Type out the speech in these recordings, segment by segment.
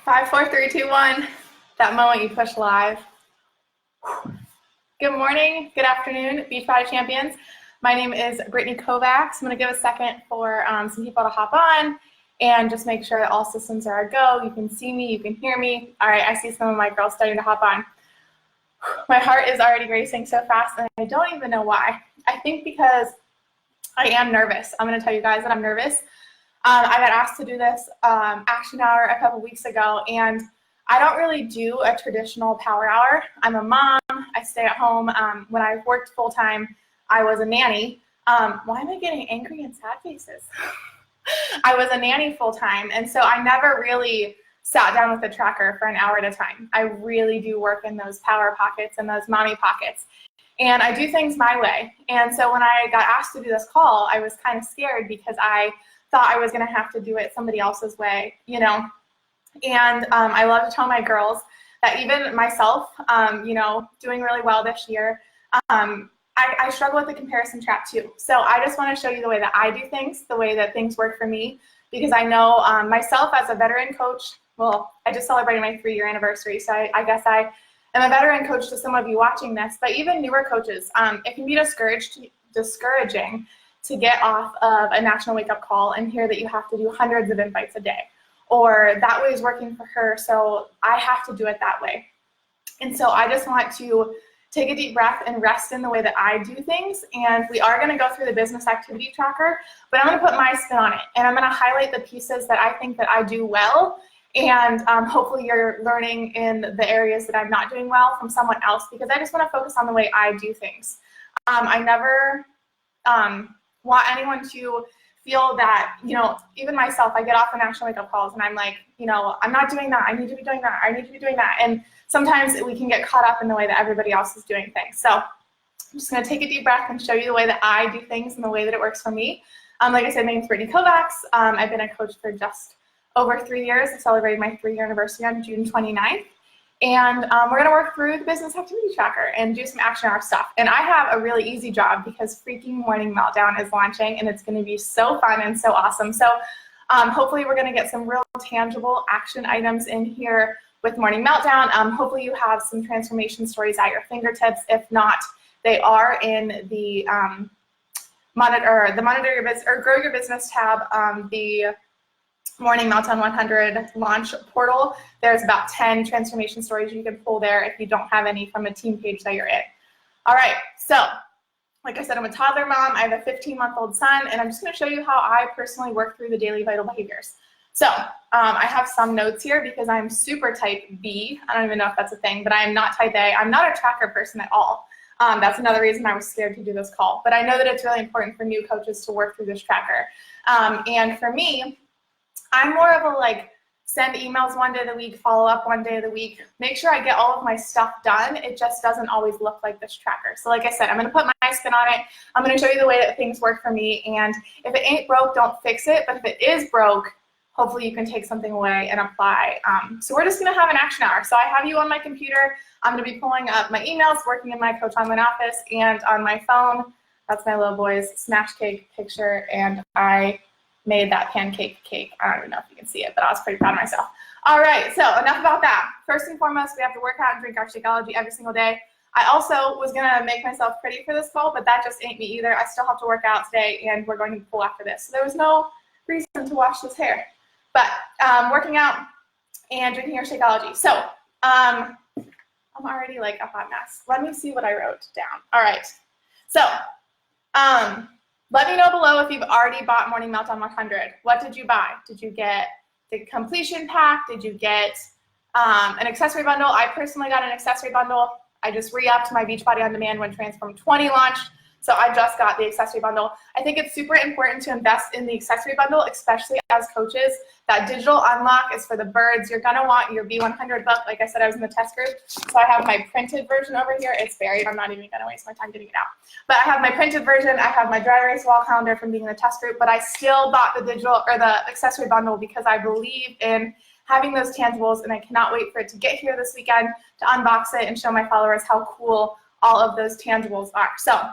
5, 4, 3, 2, 1. That moment you push live. Good morning, good afternoon, Beachbody champions. My name is Brittany Kovacs. I'm going to give a second for some people to hop on and just make sure that all systems are a go. You can see me, you can hear me. All right, I see some of my girls starting to hop on. My heart is already racing so fast, and I don't even know why. I think because I am nervous. I'm going to tell you guys that I'm nervous. I got asked to do this action hour a couple weeks ago, and I don't really do a traditional power hour. I'm a mom. I stay at home. When I worked full-time, I was a nanny. Why am I getting angry and sad faces? I was a nanny full-time, and so I never really sat down with a tracker for an hour at a time. I really do work in those power pockets and those mommy pockets. And I do things my way. And so when I got asked to do this call, I was kind of scared because I thought I was going to have to do it somebody else's way, you know. And I love to tell my girls that even myself, doing really well this year, I struggle with the comparison trap too. So I just want to show you the way that I do things, the way that things work for me, because I know myself as a veteran coach, well, I just celebrated my 3-year anniversary, so I guess I am a veteran coach to some of you watching this, but even newer coaches, it can be discouraging to get off of a national wake-up call and hear that you have to do hundreds of invites a day, or that way is working for her, so I have to do it that way. And so I just want to take a deep breath and rest in the way that I do things, and we are going to go through the business activity tracker, but I'm going to put my spin on it, and I'm going to highlight the pieces that I think that I do well, and hopefully you're learning in the areas that I'm not doing well from someone else, because I just want to focus on the way I do things. I never want anyone to feel that, even myself, I get off the national wake-up calls and I'm like, I'm not doing that. I need to be doing that. I need to be doing that. And sometimes we can get caught up in the way that everybody else is doing things. So I'm just going to take a deep breath and show you the way that I do things and the way that it works for me. Like I said, my name is Brittany Kovacs. I've been a coach for just over 3 years. I celebrated my 3-year anniversary on June 29th. And we're going to work through the business activity tracker and do some action hour stuff. And I have a really easy job because freaking Morning Meltdown is launching, and it's going to be so fun and so awesome. So hopefully we're going to get some real tangible action items in here with Morning Meltdown. Hopefully you have some transformation stories at your fingertips. If not, they are in the monitor your business or grow your business tab, the Morning Meltdown 100 launch portal. There's about 10 transformation stories you can pull there if you don't have any from a team page that you're in. All right, so like I said, I'm a toddler mom. I have a 15-month-old son, and I'm just going to show you how I personally work through the daily vital behaviors. So I have some notes here because I'm super type B. I don't even know if that's a thing, but I am not type A. I'm not a tracker person at all. That's another reason I was scared to do this call. But I know that it's really important for new coaches to work through this tracker. And for me, I'm more of a send emails one day of the week, follow up one day of the week, make sure I get all of my stuff done. It just doesn't always look like this tracker. So like I said, I'm going to put my spin on it. I'm going to show you the way that things work for me. And if it ain't broke, don't fix it. But if it is broke, hopefully you can take something away and apply. So we're just going to have an action hour. So I have you on my computer. I'm going to be pulling up my emails, working in my Coach Online office, and on my phone, that's my little boy's smash cake picture, and I made that pancake cake. I don't even know if you can see it, but I was pretty proud of myself. All right, so enough about that. First and foremost, we have to work out and drink our Shakeology every single day. I also was going to make myself pretty for this call, but that just ain't me either. I still have to work out today, and we're going to pull after this. So there was no reason to wash this hair. But working out and drinking your Shakeology. So I'm already like a hot mess. Let me see what I wrote down. All right, so let me know below if you've already bought Morning Meltdown 100. What did you buy? Did you get the completion pack? Did you get an accessory bundle? I personally got an accessory bundle. I just re-upped my Beachbody On Demand when Transform 20 launched, so I just got the accessory bundle. I think it's super important to invest in the accessory bundle, especially as coaches. That digital unlock is for the birds. You're going to want your B100 book. Like I said, I was in the test group, so I have my printed version over here. It's buried. I'm not even going to waste my time getting it out. But I have my printed version. I have my dry erase wall calendar from being in the test group, but I still bought the digital or the accessory bundle because I believe in having those tangibles, and I cannot wait for it to get here this weekend to unbox it and show my followers how cool all of those tangibles are. So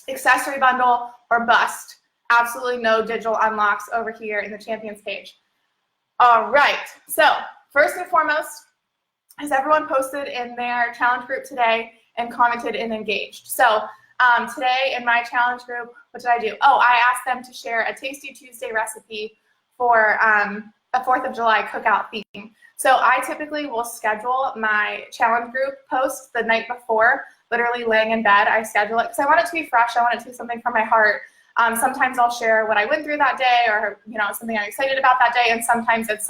accessory bundle or bust. Absolutely no digital unlocks over here in the champions page. All right, so first and foremost, has everyone posted in their challenge group today and commented and engaged? So today in my challenge group, what did I do? Oh, I asked them to share a Tasty Tuesday recipe for a 4th of July cookout theme. So I typically will schedule my challenge group post the night before, literally laying in bed. I schedule it because I want it to be fresh. I want it to be something from my heart. Sometimes I'll share what I went through that day, or something I'm excited about that day, and sometimes it's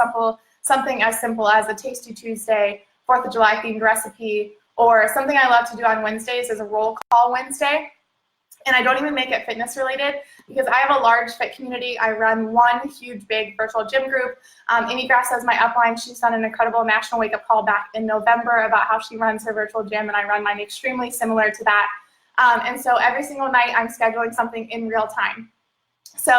something as simple as a Tasty Tuesday 4th of July themed recipe, or something I love to do on Wednesdays is a roll call Wednesday. And I don't even make it fitness related because I have a large fit community. I run one huge, big virtual gym group. Amy Grass is my upline. She's done an incredible national wake-up call back in November about how she runs her virtual gym, and I run mine extremely similar to that. And so every single night I'm scheduling something in real time. So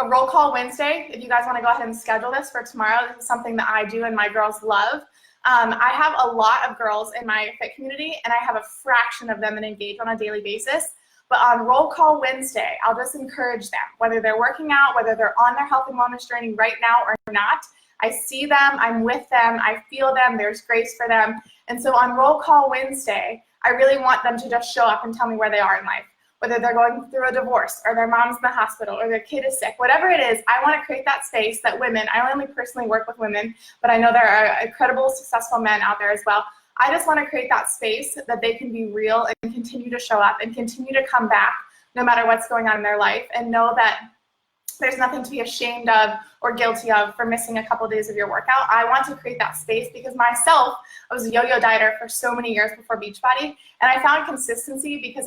a roll call Wednesday, if you guys want to go ahead and schedule this for tomorrow, this is something that I do and my girls love. I have a lot of girls in my fit community, and I have a fraction of them that engage on a daily basis. But on Roll Call Wednesday, I'll just encourage them, whether they're working out, whether they're on their health and wellness journey right now or not. I see them, I'm with them, I feel them, there's grace for them. And so on Roll Call Wednesday, I really want them to just show up and tell me where they are in life. Whether they're going through a divorce, or their mom's in the hospital, or their kid is sick, whatever it is, I want to create that space that women, I only personally work with women, but I know there are incredible, successful men out there as well. I just want to create that space that they can be real and continue to show up and continue to come back no matter what's going on in their life, and know that there's nothing to be ashamed of or guilty of for missing a couple of days of your workout. I want to create that space because myself, I was a yo-yo dieter for so many years before Beachbody, and I found consistency because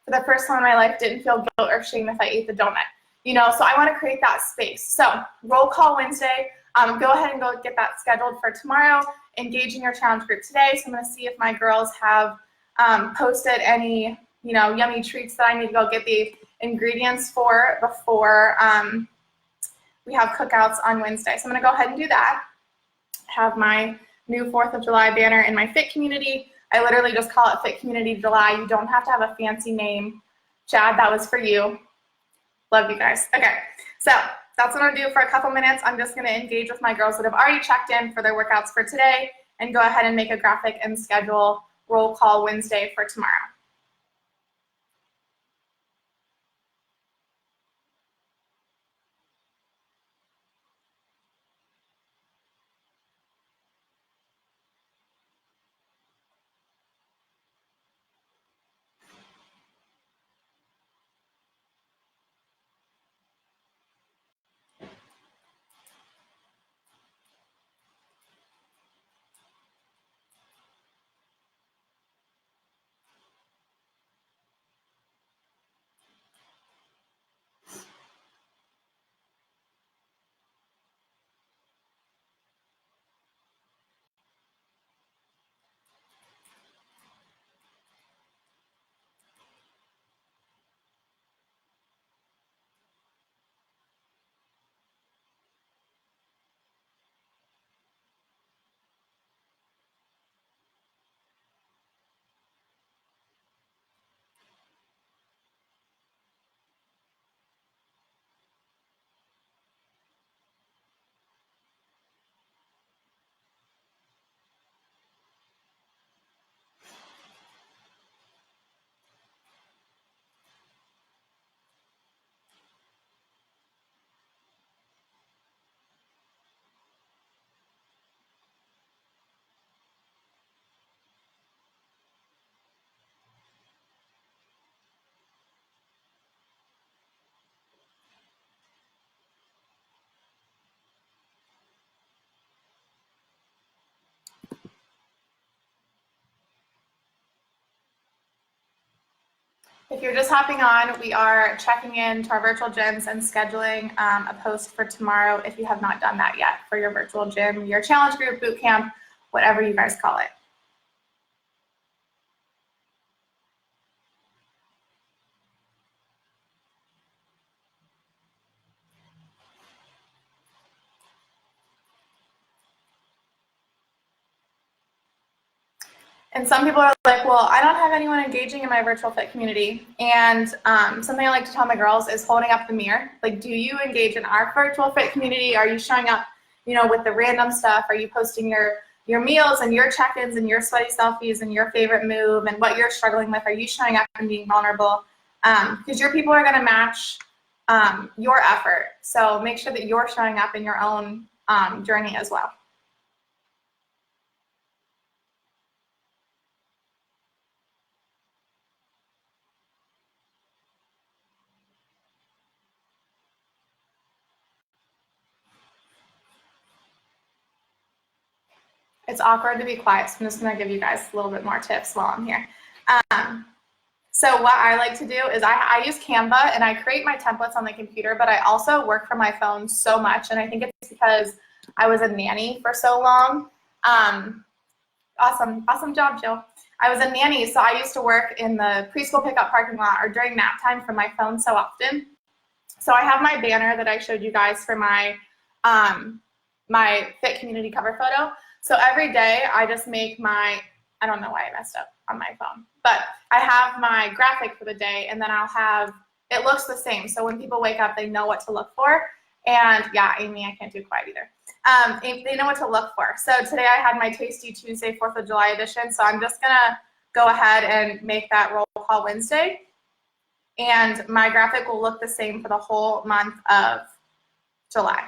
for the first time in my life, didn't feel guilt or shame if I ate the donut. So I want to create that space. So Roll Call Wednesday, go ahead and go get that scheduled for tomorrow. Engage in your challenge group today. So I'm going to see if my girls have posted any, yummy treats that I need to go get the ingredients for before we have cookouts on Wednesday. So I'm going to go ahead and do that. Have my new 4th of July banner in my fit community. I literally just call it Fit Community July. You don't have to have a fancy name. Chad, that was for you. Love you guys. Okay, so that's what I'm going to do for a couple minutes. I'm just going to engage with my girls that have already checked in for their workouts for today and go ahead and make a graphic and schedule Roll Call Wednesday for tomorrow. If you're just hopping on, we are checking in to our virtual gyms and scheduling a post for tomorrow if you have not done that yet for your virtual gym, your challenge group, boot camp, whatever you guys call it. And some people are like, well, I don't have anyone engaging in my virtual fit community. And something I like to tell my girls is holding up the mirror. Like, do you engage in our virtual fit community? Are you showing up, with the random stuff? Are you posting your meals and your check-ins and your sweaty selfies and your favorite move and what you're struggling with? Are you showing up and being vulnerable? Because your people are going to match your effort. So make sure that you're showing up in your own journey as well. It's awkward to be quiet, so I'm just going to give you guys a little bit more tips while I'm here. So what I like to do is I use Canva, and I create my templates on the computer, but I also work from my phone so much, and I think it's because I was a nanny for so long. Awesome job, Jill. I was a nanny, so I used to work in the preschool pickup parking lot or during nap time from my phone so often. So I have my banner that I showed you guys for my my Fit Community cover photo. So every day I just make I don't know why I messed up on my phone, but I have my graphic for the day, and then it looks the same. So when people wake up, they know what to look for. And yeah, Amy, I can't do quiet either. They know what to look for. So today I had my Tasty Tuesday 4th of July edition. So I'm just gonna go ahead and make that roll call Wednesday. And my graphic will look the same for the whole month of July.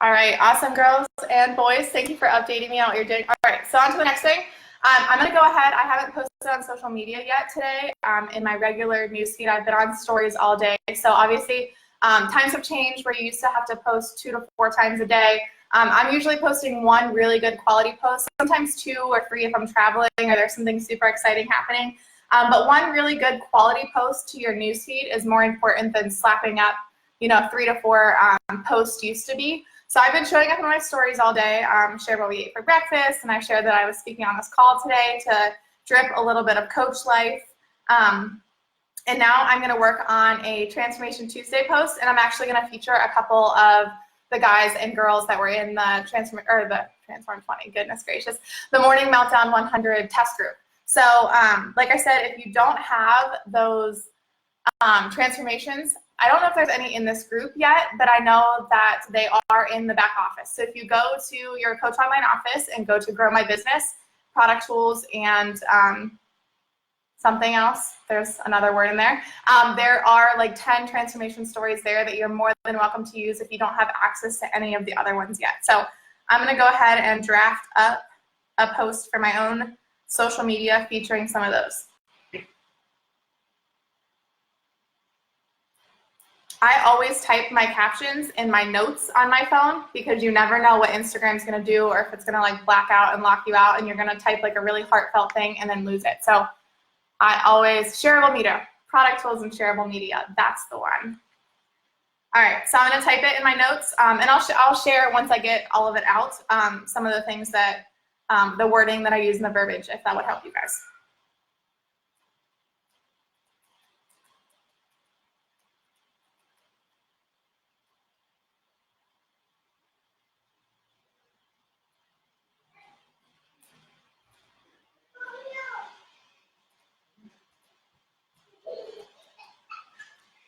All right, awesome girls and boys. Thank you for updating me on what you're doing. All right, so on to the next thing. I'm gonna go ahead. I haven't posted on social media yet today. In my regular newsfeed, I've been on stories all day. So obviously, times have changed where you used to have to post 2 to 4 times a day. I'm usually posting 1 really good quality post, sometimes 2 or 3 if I'm traveling or there's something super exciting happening. But 1 really good quality post to your newsfeed is more important than slapping up, 3 to 4 posts used to be. So I've been showing up in my stories all day, shared what we ate for breakfast, and I shared that I was speaking on this call today to drip a little bit of coach life. And now I'm going to work on a Transformation Tuesday post, and I'm actually going to feature a couple of the guys and girls that were in the Transform 20, goodness gracious, the Morning Meltdown 100 test group. So like I said, if you don't have those transformations, I don't know if there's any in this group yet, but I know that they are in the back office. So if you go to your Coach Online office and go to Grow My Business, Product Tools, and something else, there's another word in there. There are like 10 transformation stories there that you're more than welcome to use if you don't have access to any of the other ones yet. So I'm gonna go ahead and draft up a post for my own social media featuring some of those. I always type my captions in my notes on my phone because you never know what Instagram's gonna do or if it's gonna like black out and lock you out and you're gonna type like a really heartfelt thing and then lose it. So I always, shareable media, product tools and shareable media, that's the one. All right, so I'm gonna type it in my notes and I'll share once I get all of it out, some of the things that, the wording that I use in the verbiage, if that would help you guys.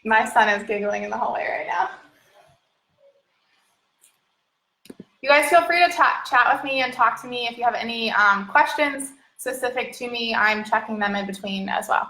My son is giggling in the hallway right now. You guys feel free to chat with me and talk to me if you have any questions specific to me. I'm checking them in between as well.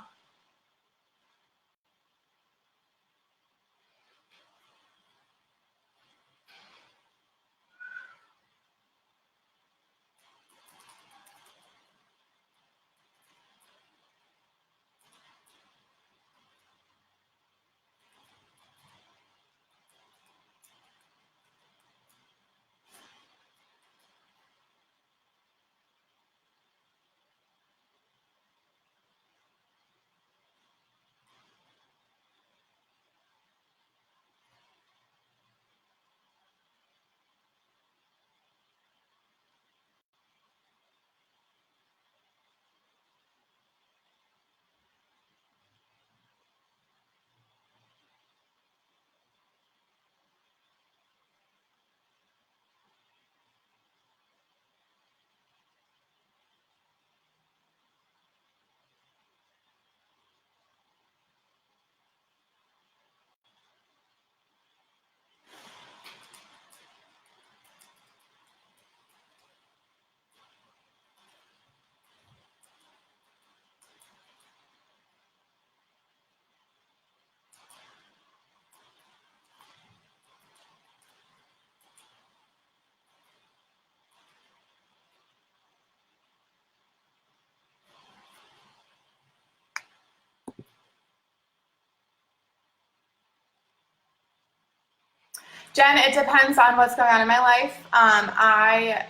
Jen, it depends on what's going on in my life. I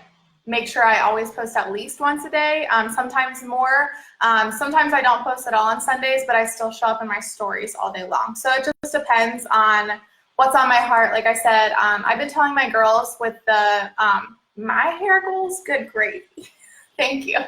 make sure I always post at least once a day, sometimes more. Sometimes I don't post at all on Sundays, but I still show up in my stories all day long. So it just depends on what's on my heart. Like I said, I've been telling my girls with the my hair goals, good gravy. Thank you.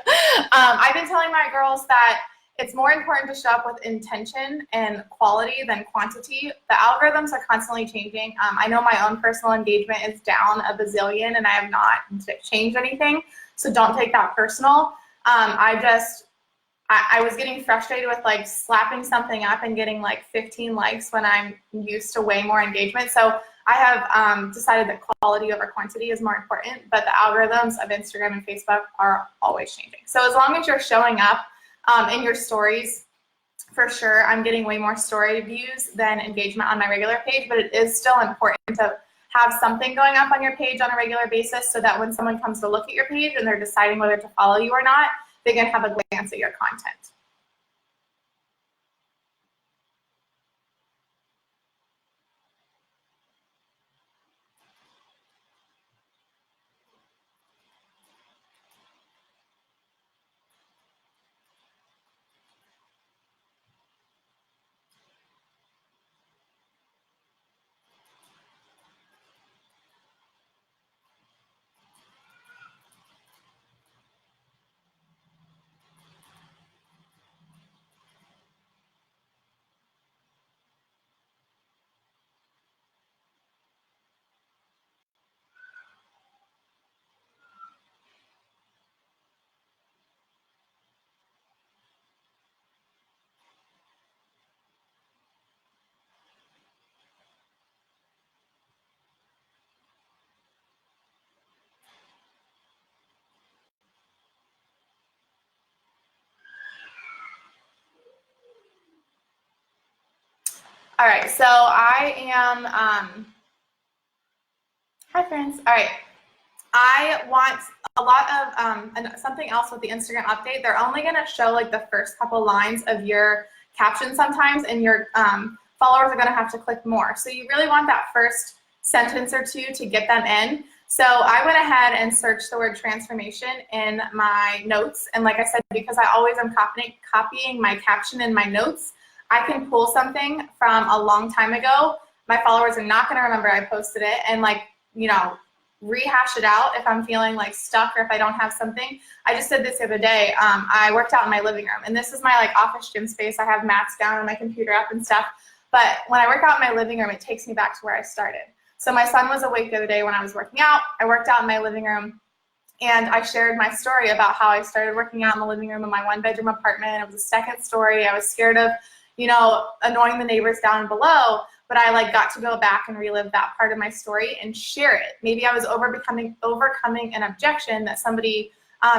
I've been telling my girls that it's more important to show up with intention and quality than quantity. The algorithms are constantly changing. I know my own personal engagement is down a bazillion and I have not changed anything, so don't take that personal. I was getting frustrated with like slapping something up and getting like 15 likes when I'm used to way more engagement. So I have decided that quality over quantity is more important, but the algorithms of Instagram and Facebook are always changing. So as long as you're showing up in your stories, for sure, I'm getting way more story views than engagement on my regular page, but it is still important to have something going up on your page on a regular basis so that when someone comes to look at your page and they're deciding whether to follow you or not, they can have a glance at your content. All right, so I am, hi friends. All right, I want a lot of, and something else with the Instagram update, they're only gonna show like the first couple lines of your caption sometimes, and your followers are gonna have to click more. So you really want that first sentence or two to get them in. So I went ahead and searched the word transformation in my notes. And like I said, because I always am copying my caption in my notes, I can pull something from a long time ago. My followers are not gonna remember I posted it, and like, you know, rehash it out if I'm feeling like stuck or if I don't have something. I just did this the other day. I worked out in my living room, and this is my like office gym space. I have mats down and my computer up and stuff. But when I work out in my living room, it takes me back to where I started. So my son was awake the other day when I was working out. I worked out in my living room, and I shared my story about how I started working out in the living room of my one-bedroom apartment. It was a second story. I was scared of, you know, annoying the neighbors down below, but I like got to go back and relive that part of my story and share it. Maybe I was overcoming an objection that somebody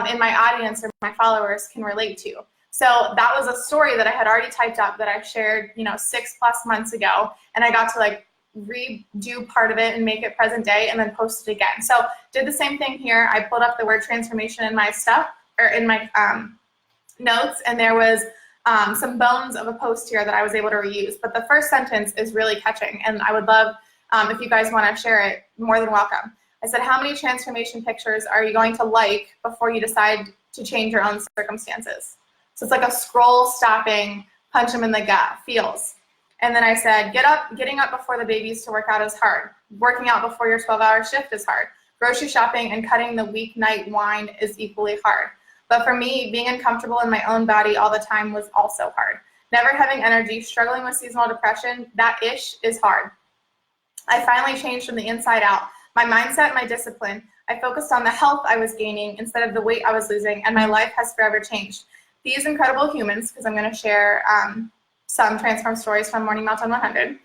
in my audience or my followers can relate to. So that was a story that I had already typed up that I shared, you know, 6+ months ago, and I got to like redo part of it and make it present day and then post it again. So did the same thing here. I pulled up the word transformation in my stuff, or in my notes, and there was some bones of a post here that I was able to reuse. But the first sentence is really catching, and I would love, if you guys want to share it, more than welcome. I said, how many transformation pictures are you going to like before you decide to change your own circumstances? So it's like a scroll stopping, punch them in the gut, feels. And then I said, getting up before the babies to work out is hard. Working out before your 12-hour shift is hard. Grocery shopping and cutting the weeknight wine is equally hard. But for me, being uncomfortable in my own body all the time was also hard. Never having energy, struggling with seasonal depression, that ish is hard. I finally changed from the inside out. My mindset, my discipline. I focused on the health I was gaining instead of the weight I was losing, and my life has forever changed. These incredible humans, because I'm going to share some transform stories from Morning Meltdown 100.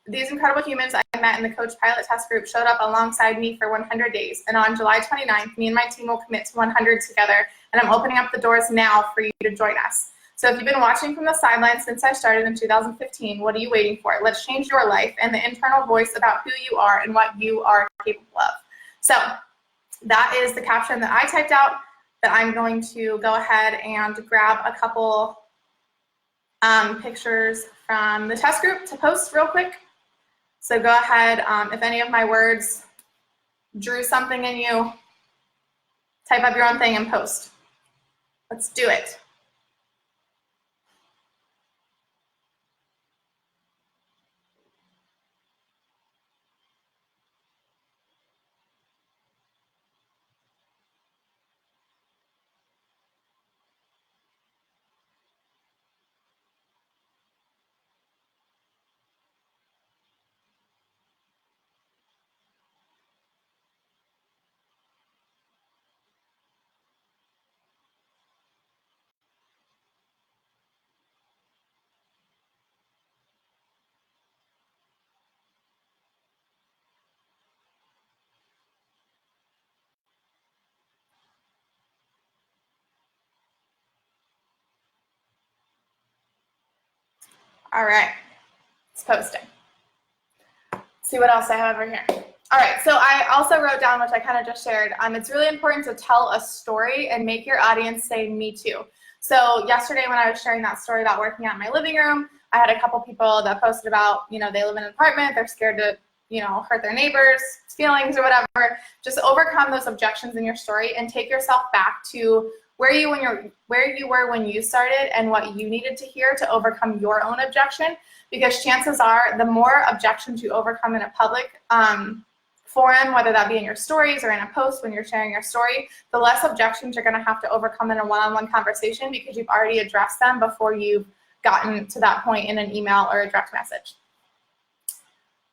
These incredible humans I met in the Coach Pilot Test Group showed up alongside me for 100 days. And on July 29th, me and my team will commit to 100 together. And I'm opening up the doors now for you to join us. So if you've been watching from the sidelines since I started in 2015, what are you waiting for? Let's change your life and the internal voice about who you are and what you are capable of. So that is the caption that I typed out that I'm going to go ahead and grab a couple pictures from the test group to post real quick. So go ahead, if any of my words drew something in you, type up your own thing and post. Let's do it. All right, it's posting. See what else I have over here. All right, so I also wrote down, which I kind of just shared, it's really important to tell a story and make your audience say, me too. So yesterday when I was sharing that story about working out in my living room, I had a couple people that posted about, they live in an apartment, they're scared to, hurt their neighbors' feelings or whatever. Just overcome those objections in your story and take yourself back to where you were when you started and what you needed to hear to overcome your own objection. Because chances are the more objections you overcome in a public forum, whether that be in your stories or in a post when you're sharing your story, the less objections you're going to have to overcome in a one-on-one conversation because you've already addressed them before you've gotten to that point in an email or a direct message.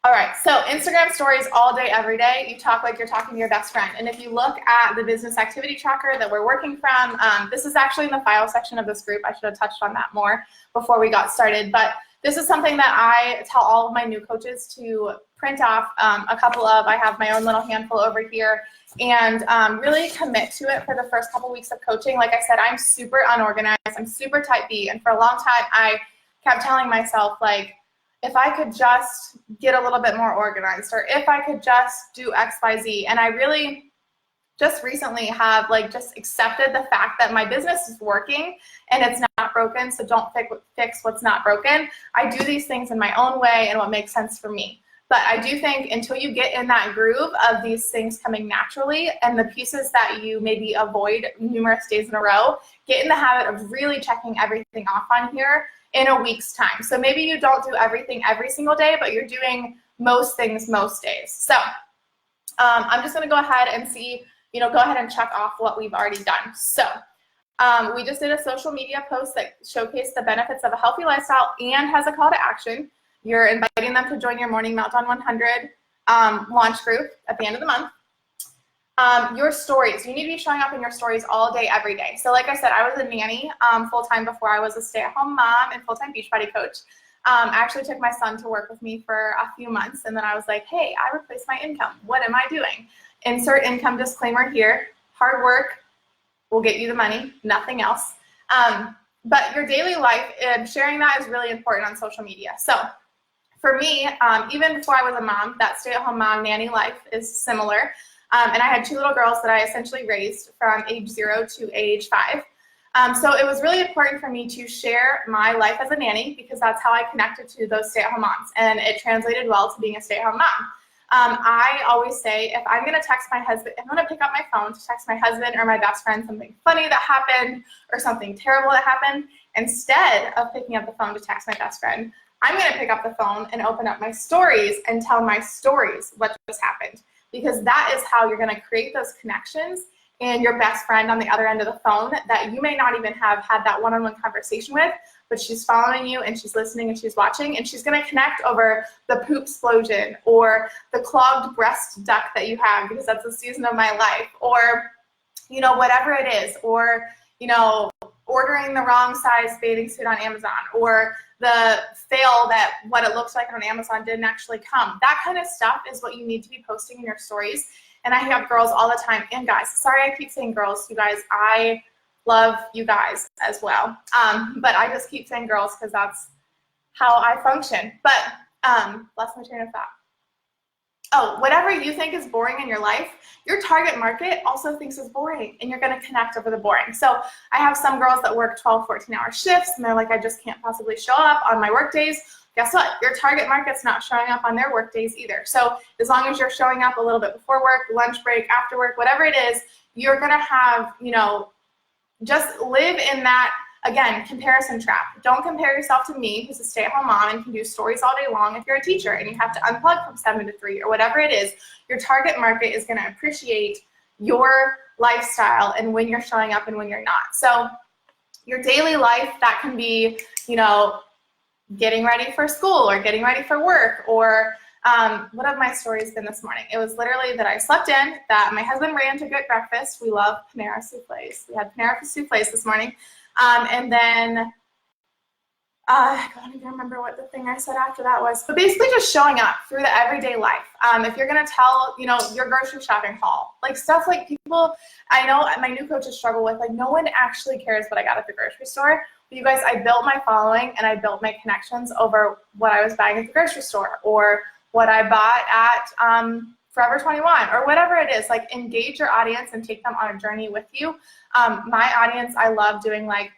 All right, so Instagram stories all day, every day. You talk like you're talking to your best friend. And if you look at the business activity tracker that we're working from, this is actually in the file section of this group. I should have touched on that more before we got started. But this is something that I tell all of my new coaches to print off a couple of. I have my own little handful over here, and really commit to it for the first couple weeks of coaching. Like I said, I'm super unorganized. I'm super type B. And for a long time, I kept telling myself, like, if I could just get a little bit more organized, or if I could just do X, Y, Z. And I really just recently have just accepted the fact that my business is working and it's not broken, so don't fix what's not broken. I do these things in my own way and what makes sense for me. But I do think until you get in that groove of these things coming naturally and the pieces that you maybe avoid numerous days in a row, get in the habit of really checking everything off on here in a week's time. So maybe you don't do everything every single day, but you're doing most things most days. So I'm just gonna go ahead and see, go ahead and check off what we've already done. So we just did a social media post that showcased the benefits of a healthy lifestyle and has a call to action. You're inviting them to join your Morning Meltdown 100 launch group at the end of the month. Your stories, you need to be showing up in your stories all day, every day. So like I said, I was a nanny full-time before I was a stay-at-home mom and full-time Beachbody coach. I actually took my son to work with me for a few months, and then I was like, hey, I replaced my income. What am I doing? Insert income disclaimer here. Hard work will get you the money, nothing else. But your daily life, sharing that is really important on social media. So for me, even before I was a mom, that stay-at-home mom nanny life is similar. And I had two little girls that I essentially raised from age 0 to age 5. So it was really important for me to share my life as a nanny because that's how I connected to those stay-at-home moms, and it translated well to being a stay-at-home mom. I always say, if I'm going to text my husband, if I'm going to pick up my phone to text my husband or my best friend something funny that happened or something terrible that happened, instead of picking up the phone to text my best friend, I'm going to pick up the phone and open up my stories and tell my stories what just happened. Because that is how you're going to create those connections and your best friend on the other end of the phone that you may not even have had that one-on-one conversation with, but she's following you and she's listening and she's watching, and she's going to connect over the poop explosion or the clogged breast duct that you have because that's the season of my life, or whatever it is, or ordering the wrong size bathing suit on Amazon, or the fail that what it looks like on Amazon didn't actually come. That kind of stuff is what you need to be posting in your stories. And I have girls all the time, and guys, sorry I keep saying girls, you guys, I love you guys as well. But I just keep saying girls because that's how I function. But lost my train of thought. Oh, whatever you think is boring in your life, your target market also thinks is boring, and you're going to connect over the boring. So I have some girls that work 12, 14-hour shifts, and they're like, I just can't possibly show up on my work days. guess what? Your target market's not showing up on their work days either. So as long as you're showing up a little bit before work, lunch break, after work, whatever it is, you're gonna have, just live in that, again, comparison trap. Don't compare yourself to me, who's a stay-at-home mom and can do stories all day long. If you're a teacher and you have to unplug from 7 to 3 or whatever it is, your target market is gonna appreciate your lifestyle and when you're showing up and when you're not. So your daily life, that can be, getting ready for school or getting ready for work, or what have my stories been this morning? It was literally that I slept in, that my husband ran to get breakfast. We love Panera souffles. We had Panera souffles this morning. And then I don't even remember what the thing I said after that was, but basically just showing up through the everyday life. If you're gonna tell, your grocery shopping haul, like stuff like people, I know my new coaches struggle with, like no one actually cares what I got at the grocery store. But you guys, I built my following and I built my connections over what I was buying at the grocery store or what I bought at Forever 21 or whatever it is. Like engage your audience and take them on a journey with you. My audience, I love doing like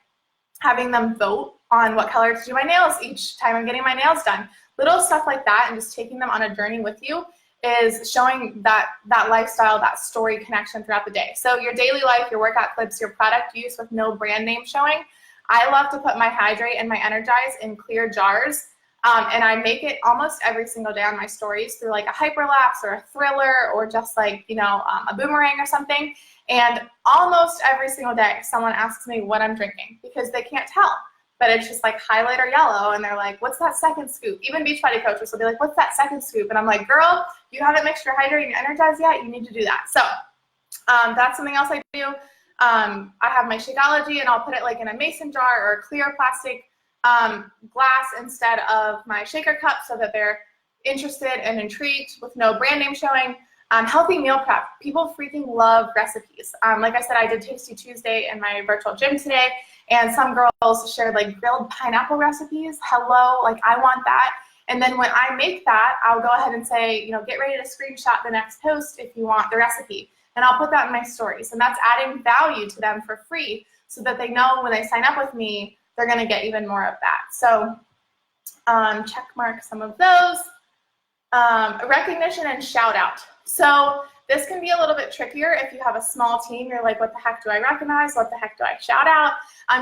having them vote on what color to do my nails each time I'm getting my nails done. Little stuff like that, and just taking them on a journey with you is showing that lifestyle, that story connection throughout the day. So your daily life, your workout clips, your product use with no brand name showing. I love to put my Hydrate and my Energize in clear jars, and I make it almost every single day on my stories through like a hyperlapse or a thriller or just like, a boomerang or something. And almost every single day, someone asks me what I'm drinking because they can't tell. But it's just like highlighter yellow, and they're like, what's that second scoop? Even Beachbody coaches will be like, what's that second scoop? And I'm like, girl, you haven't mixed your Hydrate and your Energize yet, you need to do that. So that's something else I do. I have my Shakeology, and I'll put it like in a mason jar or a clear plastic glass instead of my shaker cup so that they're interested and intrigued with no brand name showing. Healthy meal prep. People freaking love recipes. Like I said, I did Tasty Tuesday in my virtual gym today, and some girls shared like grilled pineapple recipes. Hello, like I want that. And then when I make that, I'll go ahead and say, get ready to screenshot the next post if you want the recipe. And I'll put that in my stories. And that's adding value to them for free so that they know when they sign up with me, they're gonna get even more of that. So check mark some of those. Recognition and shout out. So this can be a little bit trickier if you have a small team. You're like, what the heck do I recognize? What the heck do I shout out?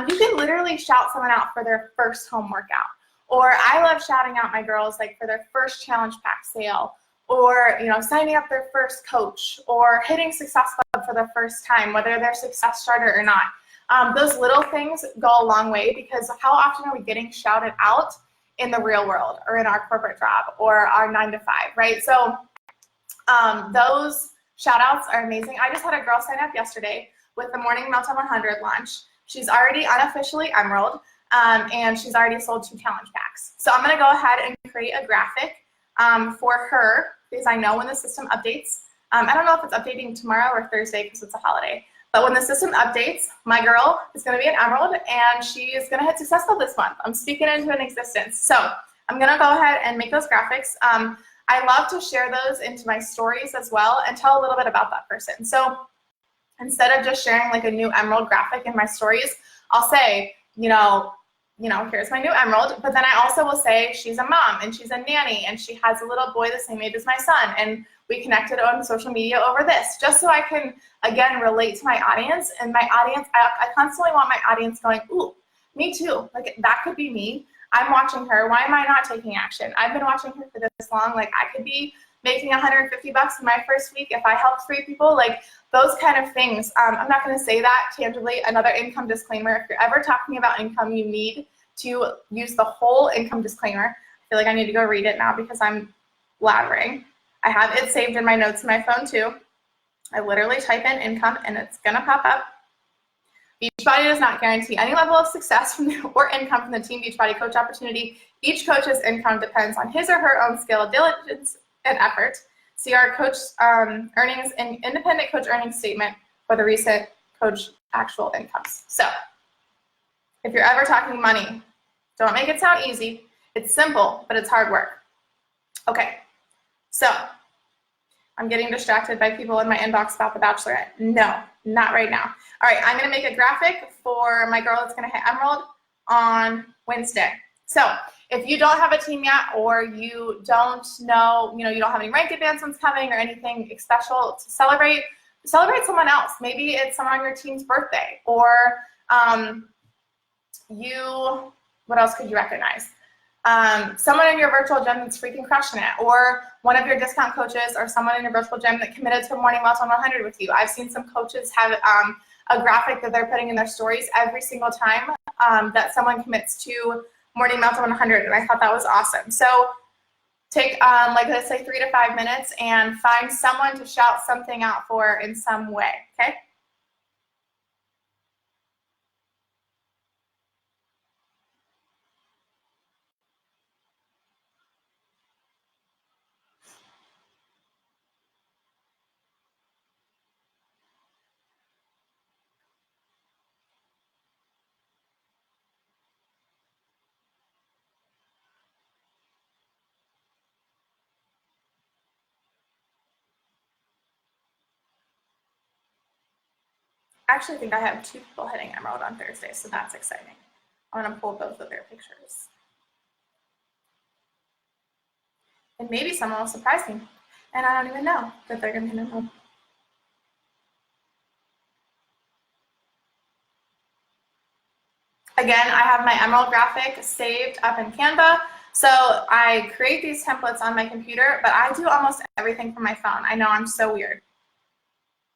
You can literally shout someone out for their first home workout. Or I love shouting out my girls like for their first challenge pack sale, or signing up their first coach, or hitting Success Club for the first time, whether they're Success Starter or not. Those little things go a long way, because how often are we getting shouted out in the real world or in our corporate job or our 9 to 5, right? So those shout outs are amazing. I just had a girl sign up yesterday with the Morning Meltdown 100 launch. She's already unofficially Emerald, and she's already sold 2 challenge packs. So I'm gonna go ahead and create a graphic for her, because I know when the system updates, I don't know if it's updating tomorrow or Thursday because it's a holiday, but when the system updates, my girl is gonna be an Emerald, and she is gonna hit Success Club this month. I'm speaking into an existence. So I'm gonna go ahead and make those graphics. I love to share those into my stories as well and tell a little bit about that person. So instead of just sharing like a new Emerald graphic in my stories, I'll say, here's my new Emerald, but then I also will say she's a mom and she's a nanny and she has a little boy the same age as my son, and we connected on social media over this, just so I can, again, relate to my audience. And my audience, I constantly want my audience going, ooh, me too, like that could be me. I'm watching her. Why am I not taking action? I've been watching her for this long. Like I could be making $150 in my first week if I helped 3 people. Like those kind of things. I'm not going to say that tangibly. Another income disclaimer. If you're ever talking about income, you need to use the whole income disclaimer. I feel like I need to go read it now because I'm blabbering. I have it saved in my notes in my phone too. I literally type in income and it's going to pop up. Beachbody does not guarantee any level of success or income from the Team Beachbody Coach opportunity. Each coach's income depends on his or her own skill, diligence, and effort. See our coach earnings and independent coach earnings statement for the recent coach actual incomes. So if you're ever talking money, don't make it sound easy. It's simple, but it's hard work. Okay, so I'm getting distracted by people in my inbox about the Bachelorette. No, not right now. All right, I'm gonna make a graphic for my girl that's gonna hit Emerald on Wednesday. So if you don't have a team yet, or you don't know, you don't have any rank advancements coming or anything special to celebrate someone else. Maybe it's someone on your team's birthday, or what else could you recognize? Someone in your virtual gym that's freaking crushing it, or one of your discount coaches, or someone in your virtual gym that committed to a morning melt on 100 with you. I've seen some coaches have a graphic that they're putting in their stories every single time that someone commits to morning melt on 100, and I thought that was awesome. So take, let's say 3 to 5 minutes and find someone to shout something out for in some way, okay? I actually think I have 2 people hitting Emerald on Thursday, so that's exciting. I'm gonna pull both of their pictures. And maybe someone will surprise me, and I don't even know that they're gonna hit Emerald. Again, I have my Emerald graphic saved up in Canva. So I create these templates on my computer, but I do almost everything from my phone. I know I'm so weird,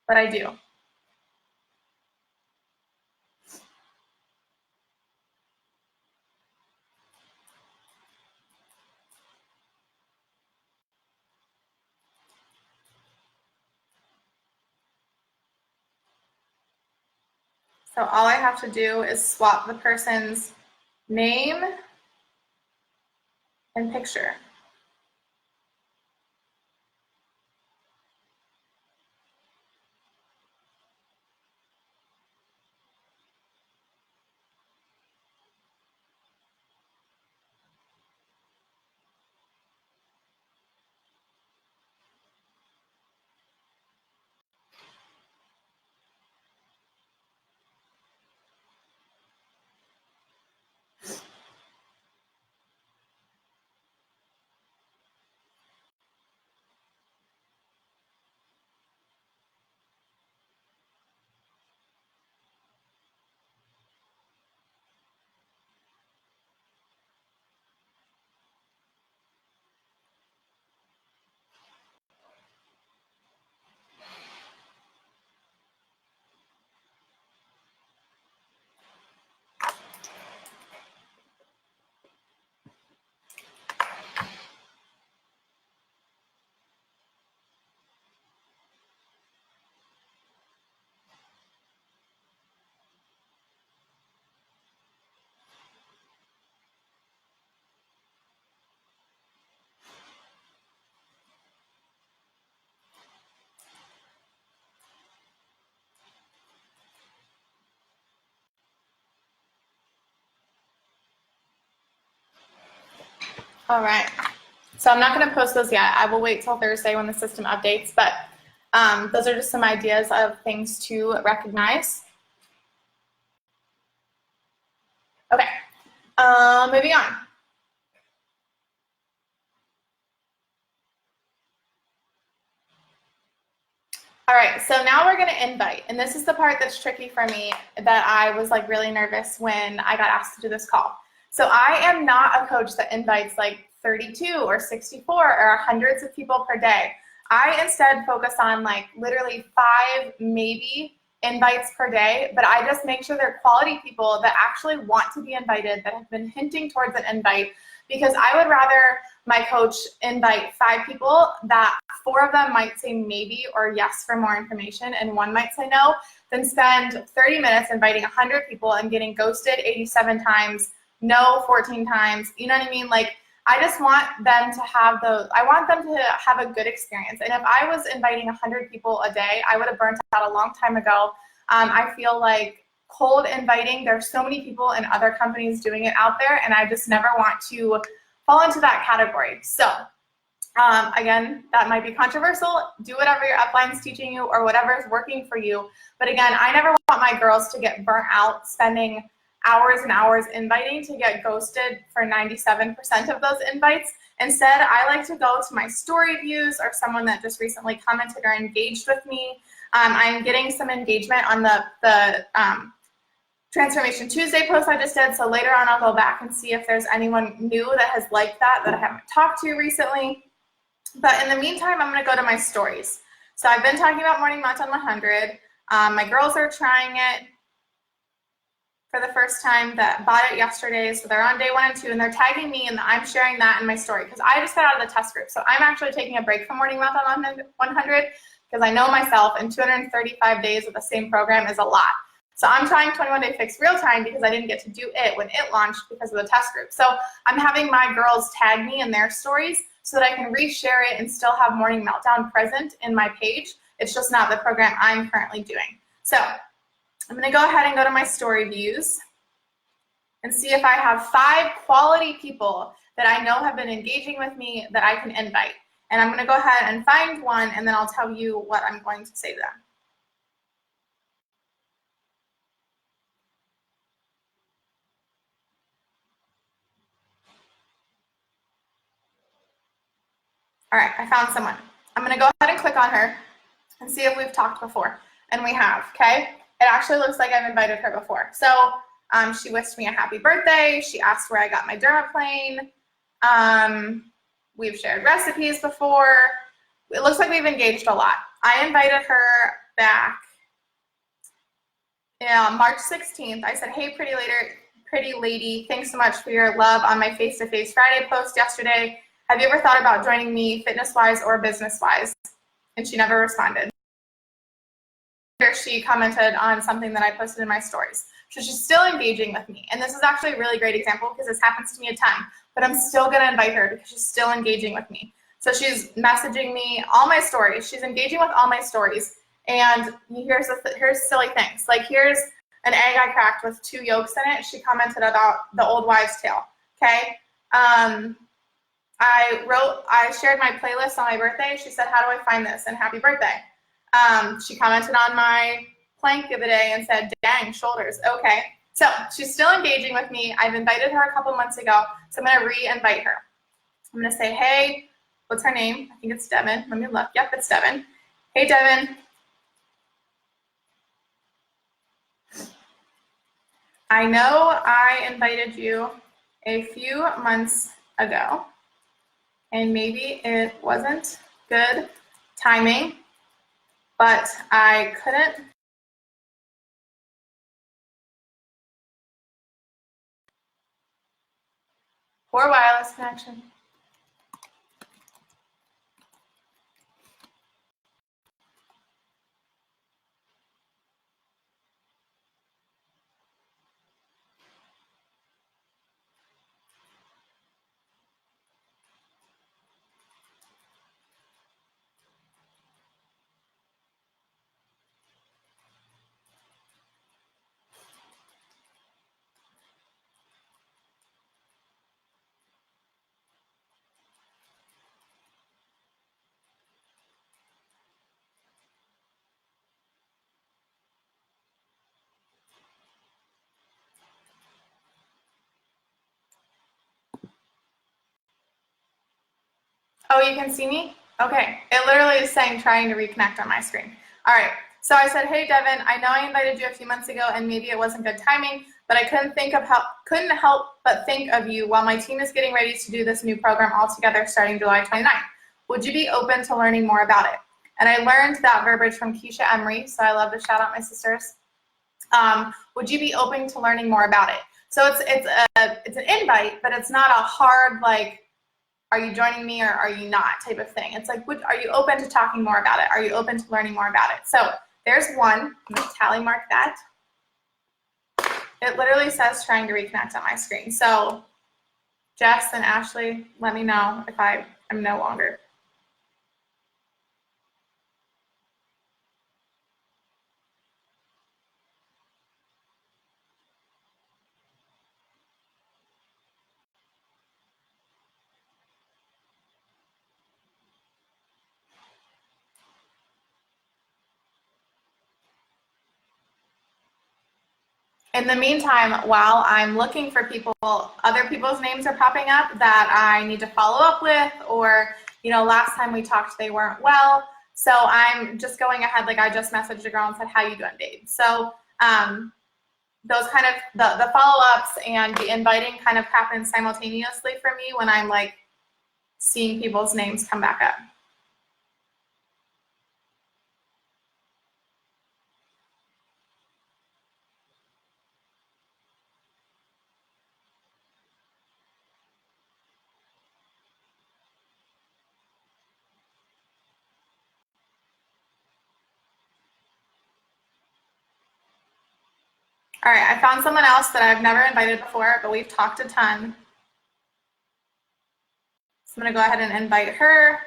but I do. So all I have to do is swap the person's name and picture. All right. So I'm not going to post those yet. I will wait till Thursday when the system updates, but those are just some ideas of things to recognize. Okay, moving on. All right, so now we're gonna invite, and this is the part that's tricky for me, that I was like really nervous when I got asked to do this call. So I am not a coach that invites like 32 or 64 or hundreds of people per day. I instead focus on like literally 5 maybe invites per day, but I just make sure they're quality people that actually want to be invited, that have been hinting towards an invite, because I would rather my coach invite 5 people that 4 of them might say maybe or yes for more information and 1 might say no, than spend 30 minutes inviting 100 people and getting ghosted 87 times, no 14 times, you know what I mean? Like, I just want them to have I want them to have a good experience. And if I was inviting 100 people a day, I would have burnt out a long time ago. I feel like cold inviting, there's so many people in other companies doing it out there, and I just never want to fall into that category. So again, that might be controversial. Do whatever your upline's teaching you or whatever is working for you. But again, I never want my girls to get burnt out spending hours and hours inviting to get ghosted for 97% of those invites. Instead, I like to go to my story views or someone that just recently commented or engaged with me. I'm getting some engagement on the Transformation Tuesday post I just did, so later on I'll go back and see if there's anyone new that has liked that I haven't talked to recently. But in the meantime, I'm going to go to my stories. So I've been talking about Morning Meltdown 100. My girls are trying it for the first time that bought it yesterday, so they're on day 1 and 2, and they're tagging me, and I'm sharing that in my story because I just got out of the test group. So I'm actually taking a break from Morning Meltdown 100 because I know myself, and 235 days of the same program is a lot. So I'm trying 21-day fix real time because I didn't get to do it when it launched because of the test group. So I'm having my girls tag me in their stories so that I can reshare it and still have Morning Meltdown present in my page. It's just not the program I'm currently doing. So I'm going to go ahead and go to my story views and see if I have 5 quality people that I know have been engaging with me that I can invite. And I'm going to go ahead and find one, and then I'll tell you what I'm going to say to them. All right, I found someone. I'm going to go ahead and click on her and see if we've talked before. And we have, okay? It actually looks like I've invited her before. So she wished me a happy birthday. She asked where I got my dermaplane. We've shared recipes before. It looks like we've engaged a lot. I invited her back March 16th. I said, hey, pretty lady, thanks so much for your love on my face-to-face Friday post yesterday. Have you ever thought about joining me fitness-wise or business-wise? And she never responded. She commented on something that I posted in my stories. So she's still engaging with me. And this is actually a really great example because this happens to me a ton. But I'm still going to invite her because she's still engaging with me. So she's messaging me all my stories. She's engaging with all my stories. And here's silly things. Like here's an egg I cracked with 2 yolks in it. She commented about the old wives' tale. Okay. I shared my playlist on my birthday. She said, how do I find this? And happy birthday. She commented on my plank the other day and said, dang, shoulders. Okay. So she's still engaging with me. I've invited her a couple months ago, so I'm going to re-invite her. I'm going to say, hey, what's her name? I think it's Devin. Let me look. Yep, it's Devin. Hey, Devin. I know I invited you a few months ago, and maybe it wasn't good timing, but I couldn't. Poor wireless connection. Oh, you can see me? Okay. It literally is saying trying to reconnect on my screen. All right. So I said, hey, Devin, I know I invited you a few months ago and maybe it wasn't good timing, but I couldn't help but think of you while my team is getting ready to do this new program all together starting July 29th. Would you be open to learning more about it? And I learned that verbiage from Keisha Emery, so I love to shout out my sisters. Would you be open to learning more about it? So it's an invite, but it's not a hard, like, are you joining me or are you not type of thing. It's like, are you open to talking more about it? Are you open to learning more about it? So there's one. I'm going to tally mark that. It literally says trying to reconnect on my screen. So Jess and Ashley, let me know if I am no longer. In the meantime, while I'm looking for people, other people's names are popping up that I need to follow up with, or, you know, last time we talked, they weren't well. So I'm just going ahead, like I just messaged a girl and said, how you doing, babe? So those kind of, the follow-ups and the inviting kind of happen simultaneously for me when I'm like seeing people's names come back up. All right, I found someone else that I've never invited before, but we've talked a ton. So I'm gonna go ahead and invite her.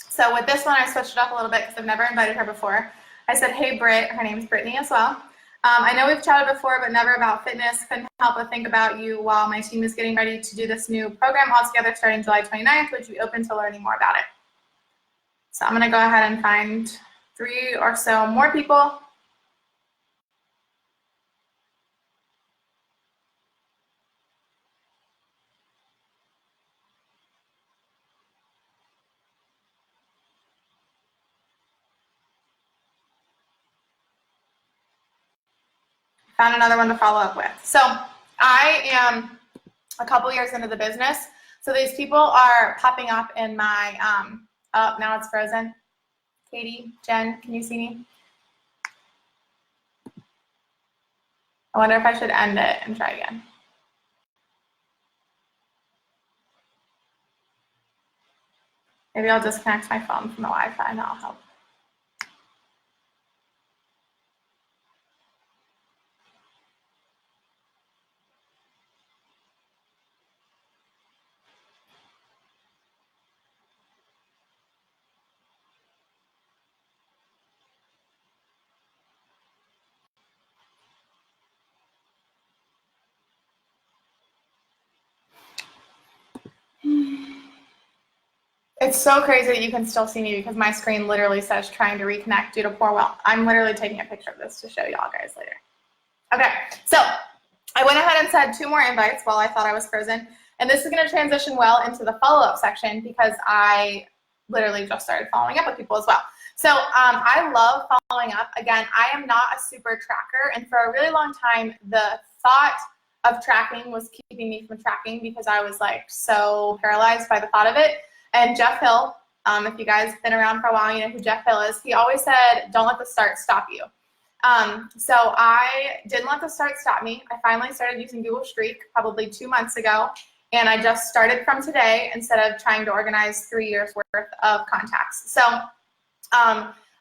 So with this one, I switched it up a little bit because I've never invited her before. I said, hey, Britt. Her name's Brittany as well. I know we've chatted before, but never about fitness. Couldn't help but think about you while my team is getting ready to do this new program all together starting July 29th. Would you be open to learning more about it? So I'm going to go ahead and find 3 or so more people. Found another one to follow up with. So I am a couple years into the business. So these people are popping up in my, oh, now it's frozen. Katie, Jen, can you see me? I wonder if I should end it and try again. Maybe I'll disconnect my phone from the Wi-Fi and that'll help. It's so crazy that you can still see me because my screen literally says trying to reconnect due to poor well. I'm literally taking a picture of this to show y'all guys later. Okay, so I went ahead and said 2 more invites while I thought I was frozen. And this is going to transition well into the follow-up section because I literally just started following up with people as well. So I love following up. Again, I am not a super tracker. And for a really long time, the thought of tracking was keeping me from tracking because I was like so paralyzed by the thought of it. And Jeff Hill, if you guys have been around for a while, you know who Jeff Hill is. He always said, don't let the start stop you. So I didn't let the start stop me. I finally started using Google Streak probably 2 months ago. And I just started from today instead of trying to organize 3 years worth of contacts. So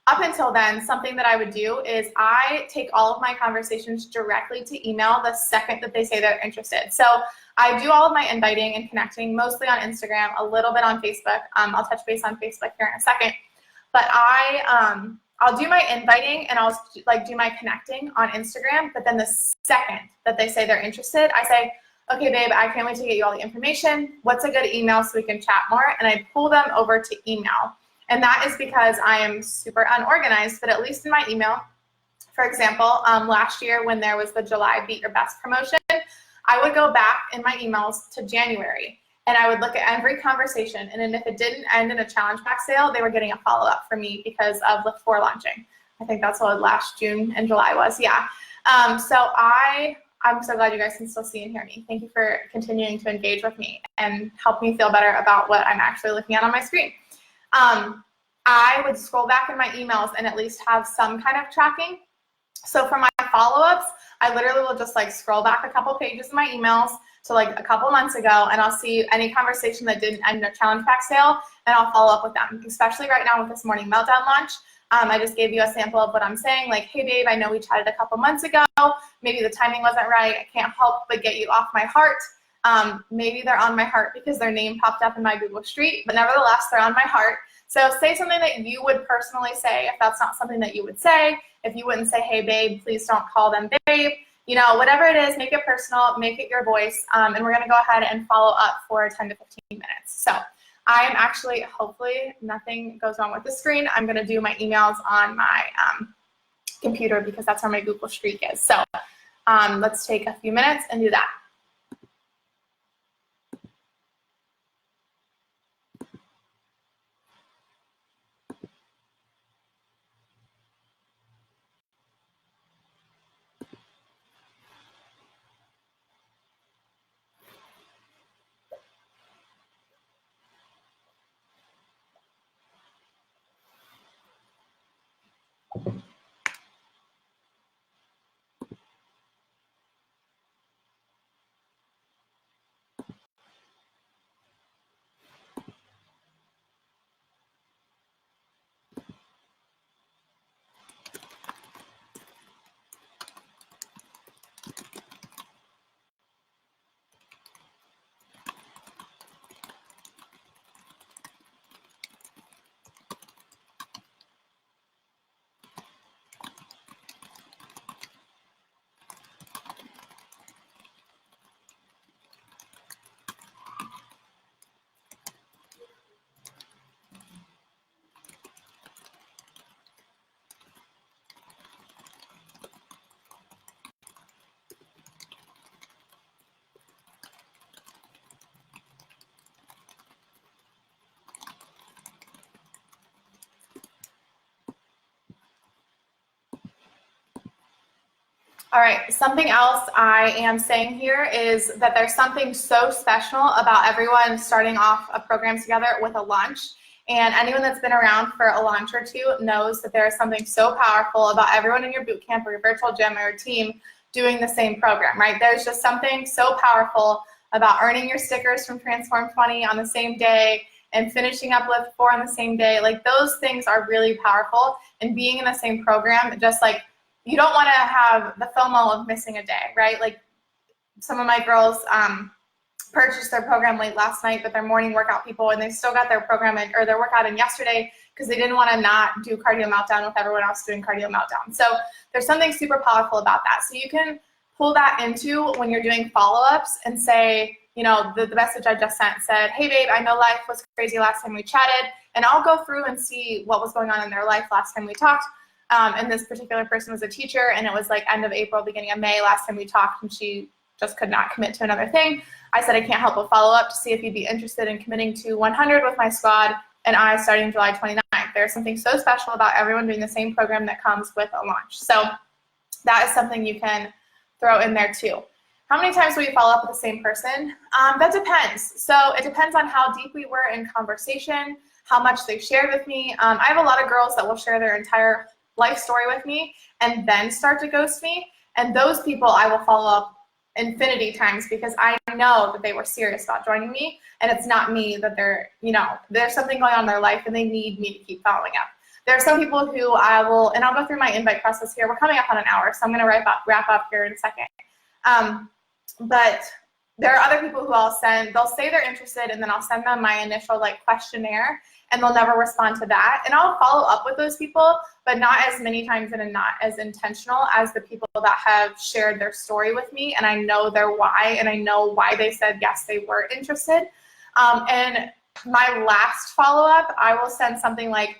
up until then, something that I would do is I take all of my conversations directly to email the second that they say they're interested. So I do all of my inviting and connecting mostly on Instagram, a little bit on Facebook. I'll touch base on Facebook here in a second. But I'll do my inviting and I'll like do my connecting on Instagram. But then the second that they say they're interested, I say, okay, babe, I can't wait to get you all the information. What's a good email so we can chat more? And I pull them over to email. And that is because I am super unorganized, but at least in my email, for example, last year when there was the July Beat Your Best promotion, I would go back in my emails to January and I would look at every conversation. And then if it didn't end in a challenge pack sale, they were getting a follow-up from me because of Lift 4 launching. I think that's what last June and July was, yeah. So I'm so glad you guys can still see and hear me. Thank you for continuing to engage with me and help me feel better about what I'm actually looking at on my screen. I would scroll back in my emails and at least have some kind of tracking. So for my follow-ups, I literally will just like scroll back a couple pages in my emails to like a couple months ago and I'll see any conversation that didn't end in a challenge pack sale and I'll follow up with them, especially right now with this morning meltdown launch. I just gave you a sample of what I'm saying, like, hey babe, I know we chatted a couple months ago, maybe the timing wasn't right, I can't help but get you off my heart. Maybe they're on my heart because their name popped up in my Google Street, but nevertheless, they're on my heart. So say something that you would personally say if that's not something that you would say. If you wouldn't say, hey, babe, please don't call them babe. You know, whatever it is, make it personal, make it your voice, and we're going to go ahead and follow up for 10 to 15 minutes. So I am actually, hopefully nothing goes wrong with the screen. I'm going to do my emails on my computer because that's where my Google Streak is. So let's take a few minutes and do that. All right, something else I am saying here is that there's something so special about everyone starting off a program together with a launch. And anyone that's been around for a launch or two knows that there is something so powerful about everyone in your boot camp or your virtual gym or your team doing the same program, right? There's just something so powerful about earning your stickers from Transform 20 on the same day and finishing Uplift 4 on the same day. Like, those things are really powerful. And being in the same program, just like, you don't want to have the FOMO of missing a day, right? Like, some of my girls purchased their program late last night, but they're morning workout people, and they still got their program in, or their workout in yesterday because they didn't want to not do cardio meltdown with everyone else doing cardio meltdown. So there's something super powerful about that. So you can pull that into when you're doing follow-ups and say, you know, the message I just sent said, hey, babe, I know life was crazy last time we chatted, and I'll go through and see what was going on in their life last time we talked. And this particular person was a teacher, and it was like end of April, beginning of May last time we talked, and she just could not commit to another thing. I said I can't help but follow up to see if you'd be interested in committing to 100 with my squad, and I starting July 29th. There's something so special about everyone doing the same program that comes with a launch. So that is something you can throw in there too. How many times will you follow up with the same person? That depends. So it depends on how deep we were in conversation, how much they've shared with me. I have a lot of girls that will share their entire life story with me and then start to ghost me, and those people I will follow up infinity times because I know that they were serious about joining me, and it's not me that they're, you know, there's something going on in their life and they need me to keep following up. There are some people who I will, and I'll go through my invite process here. We're coming up on an hour, so I'm going to wrap up here in a second. But there are other people who I'll send, they'll say they're interested, and then I'll send them my initial like questionnaire, and they'll never respond to that. And I'll follow up with those people, but not as many times and not as intentional as the people that have shared their story with me, and I know their why, and I know why they said yes, they were interested. And my last follow-up, I will send something like,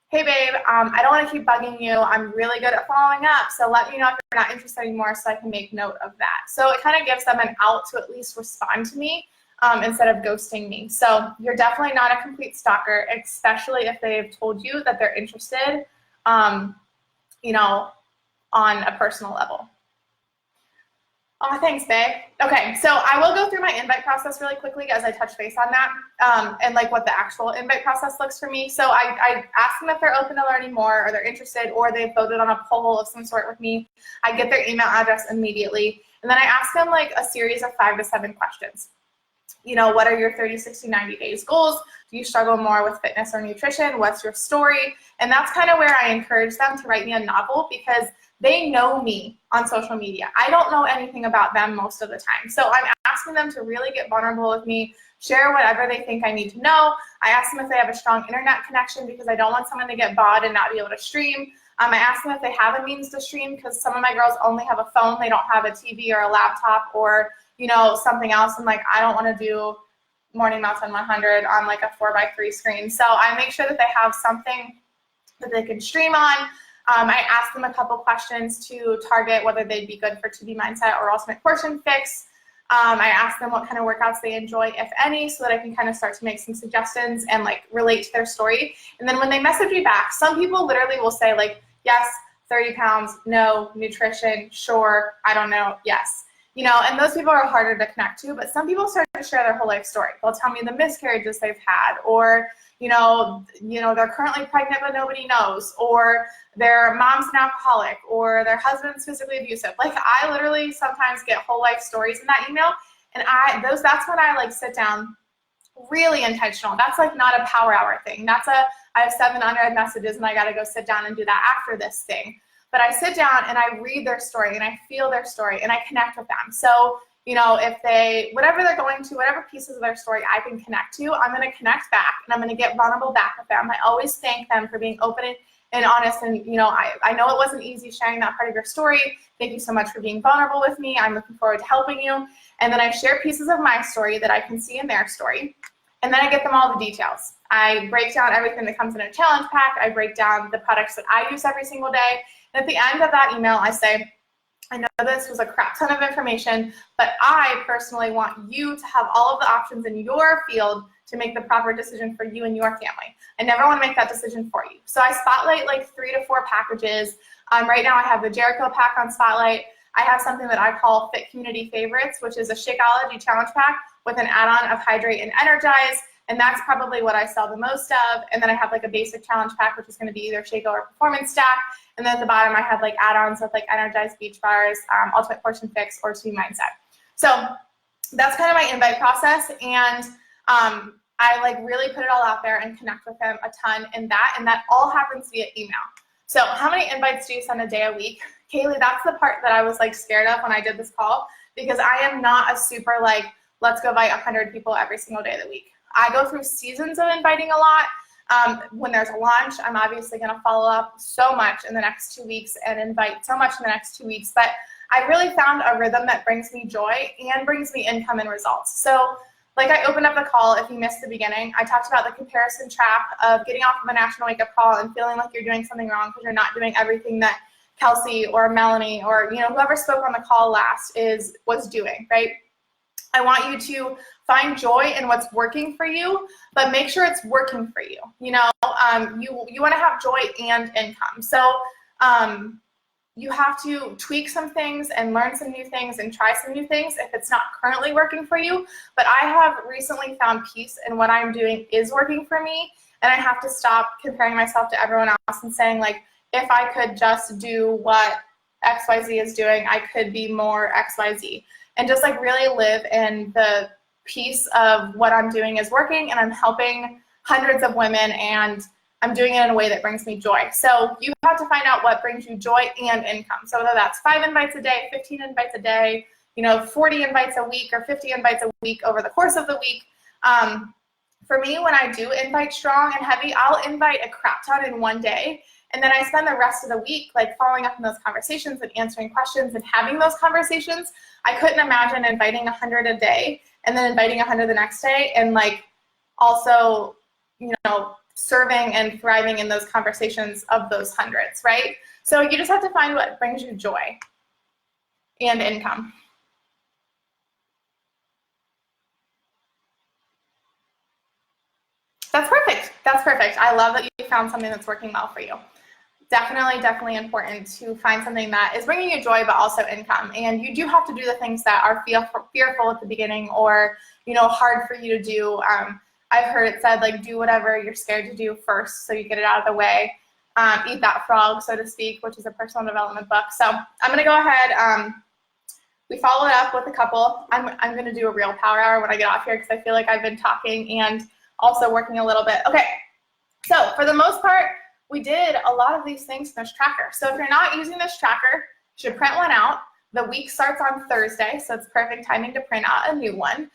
hey babe, I don't want to keep bugging you. I'm really good at following up, so let me know if you're not interested anymore so I can make note of that. So it kind of gives them an out to at least respond to me instead of ghosting me. So you're definitely not a complete stalker, especially if they've told you that they're interested, you know, on a personal level. Oh, thanks, babe. Okay, so I will go through my invite process really quickly as I touch base on that, and like what the actual invite process looks for me. So I ask them if they're open to learning more, or they're interested, or they've voted on a poll of some sort with me. I get their email address immediately, and then I ask them like a series of 5 to 7 questions. You know, what are your 30, 60, 90 days goals? Do you struggle more with fitness or nutrition? What's your story? And that's kind of where I encourage them to write me a novel, because they know me on social media. I don't know anything about them most of the time. So I'm asking them to really get vulnerable with me, share whatever they think I need to know. I ask them if they have a strong internet connection because I don't want someone to get bored and not be able to stream. I ask them if they have a means to stream because some of my girls only have a phone. They don't have a TV or a laptop or, you know, something else. And like, I don't want to do Morning Mountain 100 on like a 4x3 screen. So I make sure that they have something that they can stream on. I ask them a couple questions to target whether they'd be good for 2D Mindset or Ultimate Portion Fix. I ask them what kind of workouts they enjoy, if any, so that I can kind of start to make some suggestions and like relate to their story. And then when they message me back, some people literally will say like, yes, 30 pounds, no, nutrition, sure, I don't know, yes. You know, and those people are harder to connect to, but some people start to share their whole life story. They'll tell me the miscarriages they've had, or you know, they're currently pregnant but nobody knows, or their mom's an alcoholic, or their husband's physically abusive. Like I literally sometimes get whole life stories in that email, and that's when I like sit down, really intentional. That's like not a power hour thing. I have 7 unread messages and I got to go sit down and do that after this thing. But I sit down and I read their story and I feel their story and I connect with them. So, you know, if whatever they're going to, whatever pieces of their story I can connect to, I'm going to connect back and I'm going to get vulnerable back with them. I always thank them for being open and honest. And, you know, I know it wasn't easy sharing that part of your story. Thank you so much for being vulnerable with me. I'm looking forward to helping you. And then I share pieces of my story that I can see in their story. And then I get them all the details. I break down everything that comes in a challenge pack. I break down the products that I use every single day. And at the end of that email, I say, I know this was a crap ton of information, but I personally want you to have all of the options in your field to make the proper decision for you and your family. I never want to make that decision for you. So I spotlight like 3 to 4 packages. Right now I have the Jericho pack on Spotlight. I have something that I call Fit Community Favorites, which is a Shakeology challenge pack with an add-on of Hydrate and Energize. And that's probably what I sell the most of. And then I have like a basic challenge pack, which is going to be either Shake or Performance Stack. And then at the bottom, I have like add-ons with like Energize Beach Bars, Ultimate Portion Fix, or 2D Mindset. So that's kind of my invite process. And I like really put it all out there and connect with them a ton in that. And that all happens via email. So how many invites do you send a day a week? Kaylee, that's the part that I was like scared of when I did this call, because I am not a super like, let's go invite 100 people every single day of the week. I go through seasons of inviting a lot. When there's a launch, I'm obviously going to follow up so much in the next 2 weeks and invite so much in the next 2 weeks. But I really found a rhythm that brings me joy and brings me income and results. So like I opened up the call, if you missed the beginning, I talked about the comparison trap of getting off of a national wake-up call and feeling like you're doing something wrong because you're not doing everything that Kelsey or Melanie or whoever spoke on the call last was doing, right? I want you to find joy in what's working for you, but make sure it's working for you. You want to have joy and income. So you have to tweak some things and learn some new things and try some new things if it's not currently working for you. But I have recently found peace in what I'm doing is working for me, and I have to stop comparing myself to everyone else and saying like, if I could just do what XYZ is doing, I could be more XYZ. And just like really live in the piece of what I'm doing is working, and I'm helping hundreds of women, and I'm doing it in a way that brings me joy. So you have to find out what brings you joy and income. So whether that's 5 invites a day, 15 invites a day, 40 invites a week, or 50 invites a week over the course of the week. For me, when I do invite strong and heavy, I'll invite a crap ton in one day. And then I spend the rest of the week like following up on those conversations and answering questions and having those conversations. I couldn't imagine inviting 100 a day and then inviting 100 the next day, and like also, serving and thriving in those conversations of those hundreds, right? So you just have to find what brings you joy and income. That's perfect. That's perfect. I love that you found something that's working well for you. Definitely important to find something that is bringing you joy, but also income. And you do have to do the things that are fearful at the beginning, or, hard for you to do. I've heard it said, like, do whatever you're scared to do first so you get it out of the way. Eat that frog, so to speak, which is a personal development book. So I'm going to go ahead. We followed up with a couple. I'm going to do a real power hour when I get off here because I feel like I've been talking and also working a little bit. Okay, so for the most part, we did a lot of these things in this tracker. So if you're not using this tracker, you should print one out. The week starts on Thursday, so it's perfect timing to print out a new one.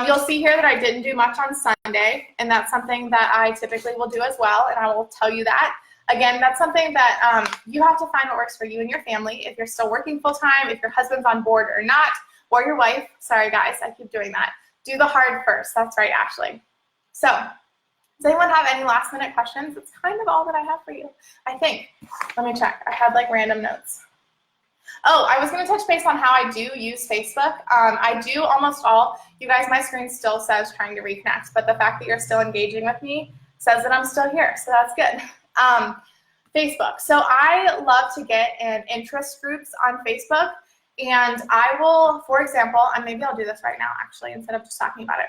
You'll see here that I didn't do much on Sunday, and that's something that I typically will do as well, and I will tell you that. Again, that's something that you have to find what works for you and your family. If you're still working full-time, if your husband's on board or not, or your wife. Sorry, guys, I keep doing that. Do the hard first. That's right, Ashley. So, does anyone have any last-minute questions? That's kind of all that I have for you, I think. Let me check. I had like random notes. Oh, I was going to touch base on how I do use Facebook. I do almost all. You guys, my screen still says trying to reconnect, but the fact that you're still engaging with me says that I'm still here, so that's good. Facebook. So I love to get in interest groups on Facebook, and I will, for example, and maybe I'll do this right now actually instead of just talking about it.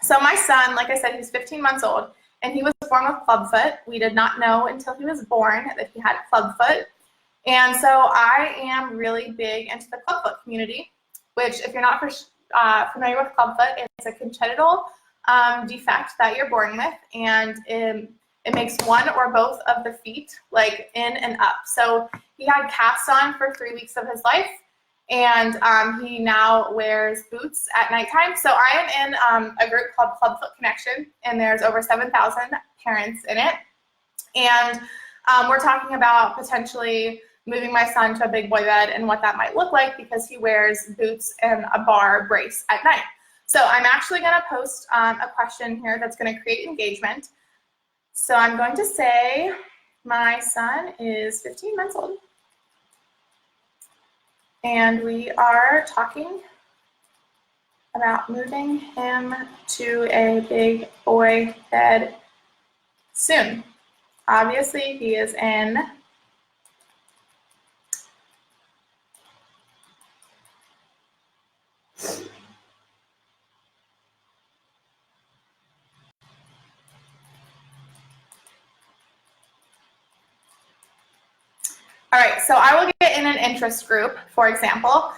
So my son, like I said, he's 15 months old, and he was born with clubfoot. We did not know until he was born that he had clubfoot. And so I am really big into the clubfoot community, which if you're not familiar with clubfoot, it's a congenital defect that you're born with, and it makes one or both of the feet like in and up. So he had casts on for 3 weeks of his life, and he now wears boots at nighttime. So I am in a group called Clubfoot Connection, and there's over 7,000 parents in it. And we're talking about potentially moving my son to a big boy bed and what that might look like because he wears boots and a bar brace at night. So I'm actually going to post a question here that's going to create engagement. So I'm going to say my son is 15 months old, and we are talking about moving him to a big boy bed soon. Obviously, he is in All right, so I will get in an interest group, for example,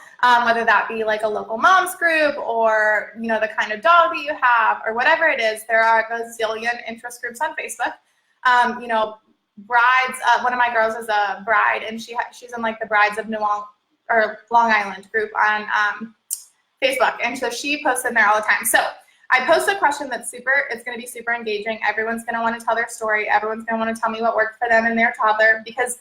whether that be like a local mom's group or, you know, the kind of dog that you have or whatever it is. There are a gazillion interest groups on Facebook. You know, brides, one of my girls is a bride, and she's in like the Brides of Long Island group on Facebook, and so she posts in there all the time. So I post a question that's it's going to be super engaging. Everyone's going to want to tell their story. Everyone's going to want to tell me what worked for them and their toddler, because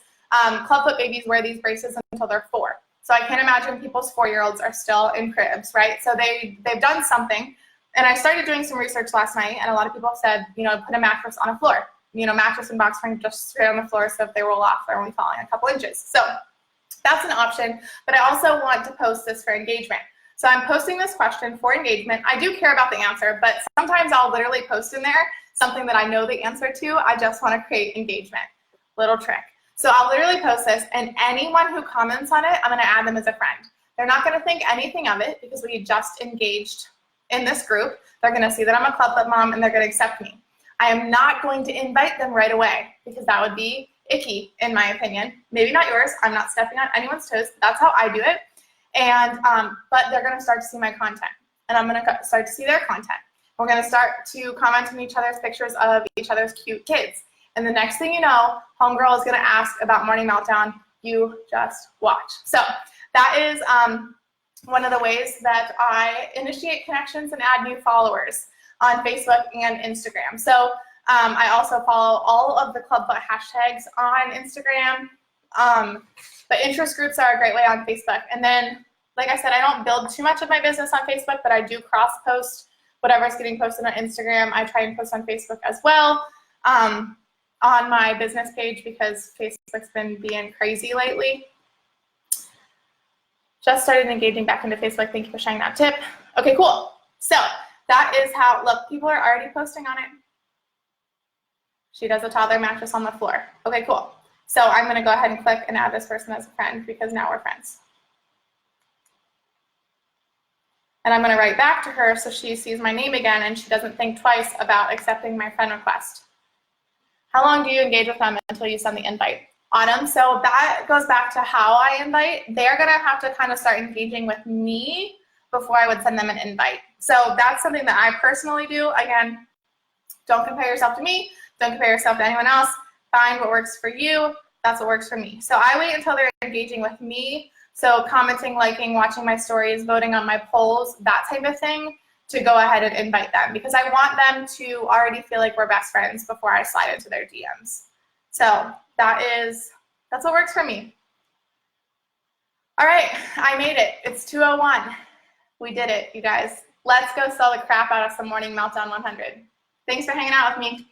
clubfoot babies wear these braces until they're 4. So I can't imagine people's 4-year-olds are still in cribs, right? So they've done something. And I started doing some research last night, and a lot of people said, you know, put a mattress on a floor. You know, mattress and box spring just straight on the floor, so if they roll off, they're only falling a couple inches. So that's an option, but I also want to post this for engagement. So I'm posting this question for engagement. I do care about the answer, but sometimes I'll literally post in there something that I know the answer to. I just want to create engagement. Little trick. So I'll literally post this, and anyone who comments on it, I'm going to add them as a friend. They're not going to think anything of it because we just engaged in this group. They're going to see that I'm a clubfoot mom, and they're going to accept me. I am not going to invite them right away because that would be icky, in my opinion. Maybe not yours. I'm not stepping on anyone's toes. That's how I do it. And but they're going to start to see my content, and I'm going to start to see their content. We're going to start to comment on each other's pictures of each other's cute kids. And the next thing you know, homegirl is going to ask about Morning Meltdown. You just watch. So that is one of the ways that I initiate connections and add new followers on Facebook and Instagram. So I also follow all of the Clubfoot hashtags on Instagram. But interest groups are a great way on Facebook. And then, like I said, I don't build too much of my business on Facebook, but I do cross-post whatever's getting posted on Instagram. I try and post on Facebook as well. On my business page, because Facebook's been being crazy lately. Just started engaging back into Facebook. Thank you for sharing that tip. Okay, cool. So that is how, look, people are already posting on it. She does a toddler mattress on the floor. Okay, cool. So I'm going to go ahead and click and add this person as a friend because now we're friends. And I'm going to write back to her so she sees my name again and she doesn't think twice about accepting my friend request. How long do you engage with them until you send the invite? Autumn. So that goes back to how I invite. They're going to have to kind of start engaging with me before I would send them an invite. So that's something that I personally do. Again, don't compare yourself to me. Don't compare yourself to anyone else. Find what works for you. That's what works for me. So I wait until they're engaging with me. So commenting, liking, watching my stories, voting on my polls, that type of thing, to go ahead and invite them, because I want them to already feel like we're best friends before I slide into their DMs. So that's what works for me. All right, I made it. It's 2:01. We did it, you guys. Let's go sell the crap out of some Morning Meltdown 100. Thanks for hanging out with me.